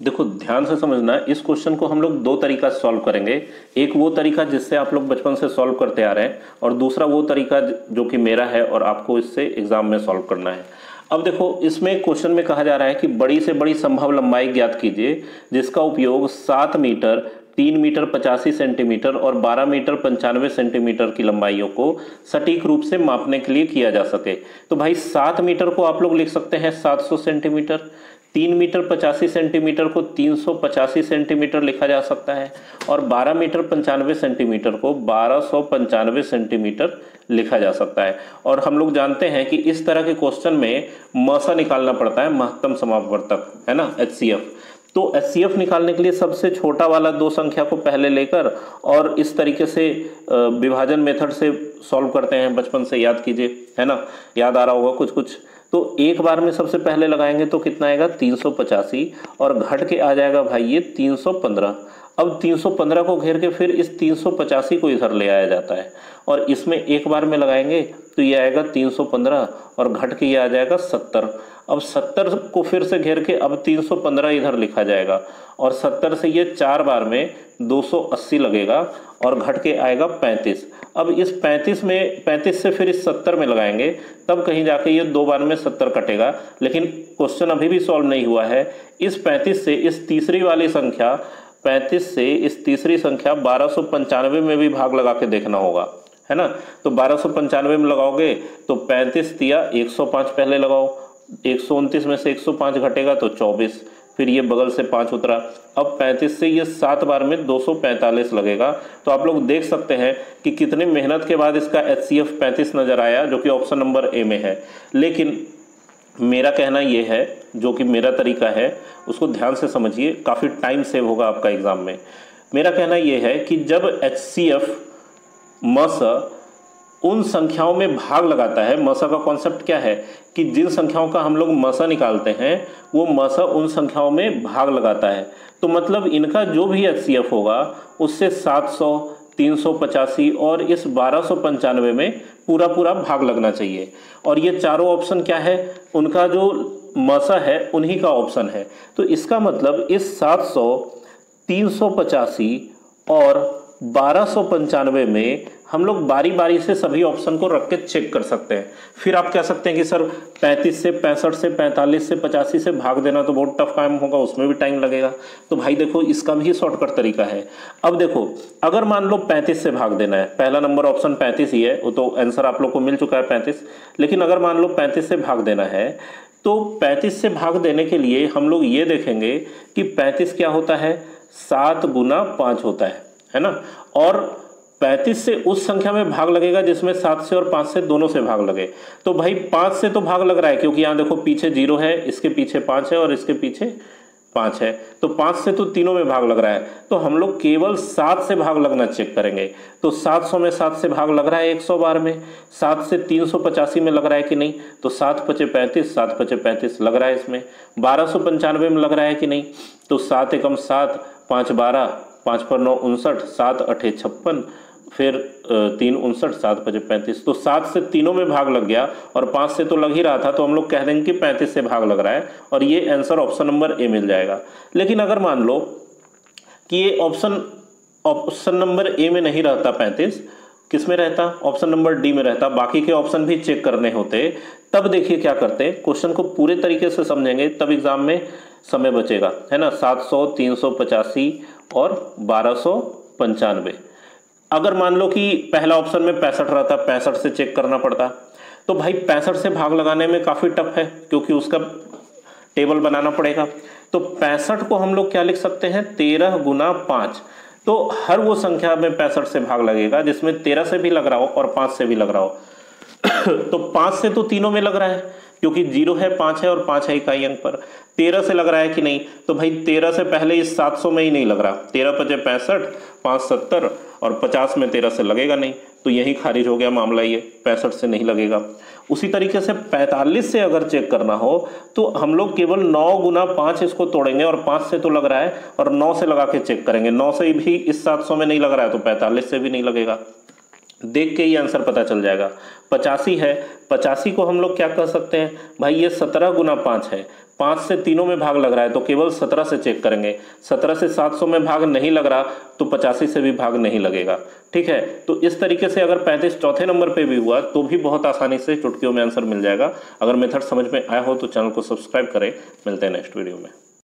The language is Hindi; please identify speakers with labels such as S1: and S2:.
S1: देखो ध्यान से समझना, इस क्वेश्चन को हम लोग दो तरीका से सॉल्व करेंगे। एक वो तरीका जिससे आप लोग बचपन से सॉल्व करते आ रहे हैं, और दूसरा वो तरीका जो कि मेरा है और आपको इससे एग्जाम में सॉल्व करना है। अब देखो, इसमें क्वेश्चन में कहा जा रहा है कि बड़ी से बड़ी संभव लंबाई ज्ञात कीजिए जिसका उपयोग 7 मीटर, 3 मीटर 85 सेंटीमीटर और 12 मीटर 95 सेंटीमीटर की लंबाइयों को सटीक रूप से मापने के लिए किया जा सके। तो भाई 7 मीटर को आप लोग लिख सकते हैं 700 सेंटीमीटर, 3 मीटर 85 सेंटीमीटर को 385 सेंटीमीटर लिखा जा सकता है, और 12 मीटर 95 सेंटीमीटर को 1295 सेंटीमीटर लिखा जा सकता है। और हम लोग जानते हैं कि इस तरह के क्वेश्चन में मसा निकालना पड़ता है, महत्तम समापवर्तक, है ना, HCF। तो HCF निकालने के लिए सबसे छोटा वाला दो संख्या को पहले लेकर और इस तरीके से विभाजन मेथड से सॉल्व करते हैं। बचपन से याद कीजिए, है ना, याद आ रहा होगा कुछ कुछ। तो एक बार में सबसे पहले लगाएंगे तो कितना आएगा 385, और घट के आ जाएगा भाई ये 315। अब 315 को घेर के फिर इस 385 को इधर ले आया जाता है, और इसमें एक बार में लगाएंगे तो ये आएगा 315 और घट के ये आ जाएगा 70। अब 70 को फिर से घेर के अब 315 इधर लिखा जाएगा, और 70 से ये 4 बार में 280 लगेगा और घट के आएगा 35। अब इस 35 से फिर इस 70 में लगाएंगे, तब कहीं जाके ये 2 बार में 70 कटेगा। लेकिन क्वेश्चन अभी भी सॉल्व नहीं हुआ है। इस 35 से इस तीसरी वाली संख्या 35 से इस तीसरी संख्या 1295 में भी भाग लगा के देखना होगा, है ना। तो 1295 में लगाओगे तो 35 दिया 105 पहले लगाओ, 129 में से 105 घटेगा तो 24, फिर ये बगल से 5 उतरा। अब 35 से ये 7 बार में 245 लगेगा। तो आप लोग देख सकते हैं कि कितनी मेहनत के बाद इसका HCF 35 नजर आया, जो कि ऑप्शन नंबर ए में है। लेकिन मेरा कहना ये है, जो कि मेरा तरीका है उसको ध्यान से समझिए, काफ़ी टाइम सेव होगा आपका एग्जाम में। मेरा कहना ये है कि जब HCF मस उन संख्याओं में भाग लगाता है, मसा का कॉन्सेप्ट क्या है कि जिन संख्याओं का हम लोग मसा निकालते हैं वो मसा उन संख्याओं में भाग लगाता है। तो मतलब इनका जो भी HCF होगा उससे 700, 385 और इस 1295 में पूरा पूरा भाग लगना चाहिए। और ये चारों ऑप्शन क्या है, उनका जो मसा है उन्हीं का ऑप्शन है। तो इसका मतलब इस 700, 385 और 1295 में हम लोग बारी बारी से सभी ऑप्शन को रख के चेक कर सकते हैं। फिर आप कह सकते हैं कि सर 35 से 65 से 45 से 85 से भाग देना तो बहुत टफ काम होगा, उसमें भी टाइम लगेगा। तो भाई देखो, इसका भी शॉर्टकट तरीका है। अब देखो, अगर मान लो 35 से भाग देना है, पहला नंबर ऑप्शन 35 ही है, वो तो आंसर आप लोग को मिल चुका है 35। लेकिन अगर मान लो 35 से भाग देना है तो 35 से भाग देने के लिए हम लोग ये देखेंगे कि 35 क्या होता है, 7 गुना 5 होता है ना। और 35 से उस संख्या में भाग लगेगा जिसमें 7 से और 5 से दोनों से भाग लगे। तो भाई 5 से तो भाग लग रहा है, क्योंकि यहाँ देखो पीछे 0 है, इसके पीछे 5 है और इसके पीछे 5 है, तो 5 से तो तीनों में भाग लग रहा है। तो हम लोग केवल 7 से भाग लगना चेक करेंगे। तो 700 में 7 से भाग लग रहा है 100 बार में, 7 से 385 में लग रहा है कि नहीं, तो 7 पचे 35, 7 पचे 35 लग रहा है इसमें। 1295 में लग रहा है कि नहीं, तो 7 एकम 7, 5 12, 5 पर 9 59, 7 8 56, फिर 3 59, 7 पचे 35। तो 7 से तीनों में भाग लग गया और 5 से तो लग ही रहा था, तो हम लोग कह देंगे कि 35 से भाग लग रहा है, और ये आंसर ऑप्शन नंबर ए मिल जाएगा। लेकिन अगर मान लो कि ये ऑप्शन नंबर ए में नहीं रहता 35, किस में रहता, ऑप्शन नंबर डी में रहता, बाकी के ऑप्शन भी चेक करने होते, तब देखिए क्या करते, क्वेश्चन को पूरे तरीके से समझेंगे तब एग्जाम में समय बचेगा, है ना। 700, 385 और 1295। अगर मान लो कि पहला ऑप्शन में 65 रहता, 65 से चेक करना पड़ता, तो भाई 65 से भाग लगाने में काफ़ी टफ है, क्योंकि उसका टेबल बनाना पड़ेगा। तो 65 को हम लोग क्या लिख सकते हैं, 13 गुना 5। तो हर वो संख्या में 65 से भाग लगेगा जिसमें 13 से भी लग रहा हो और 5 से भी लग रहा हो। तो 5 से तो तीनों में लग रहा है, क्योंकि 0 है, 5 है और 5 है इकाई अंक पर। 13 से लग रहा है कि नहीं, तो भाई 13 से पहले इस 700 में ही नहीं लग रहा। 13 पचे 65, 5 70 और 50 में 13 से लगेगा नहीं, तो यही खारिज हो गया मामला, ये 65 से नहीं लगेगा। उसी तरीके से 45 से अगर चेक करना हो तो हम लोग केवल 9 गुना 5 इसको तोड़ेंगे, और 5 से तो लग रहा है और 9 से लगा के चेक करेंगे। 9 से भी इस 700 में नहीं लग रहा है तो 45 से भी नहीं लगेगा। देख के ही आंसर पता चल जाएगा। 85 है, 85 को हम लोग क्या कर सकते हैं भाई, ये 17 गुना 5 है। 5 से तीनों में भाग लग रहा है तो केवल 17 से चेक करेंगे, 17 से 700 में भाग नहीं लग रहा तो 85 से भी भाग नहीं लगेगा। ठीक है, तो इस तरीके से अगर 35 चौथे नंबर पे भी हुआ तो भी बहुत आसानी से चुटकियों में आंसर मिल जाएगा। अगर मेथड समझ में आया हो तो चैनल को सब्सक्राइब करें। मिलते हैं नेक्स्ट वीडियो में।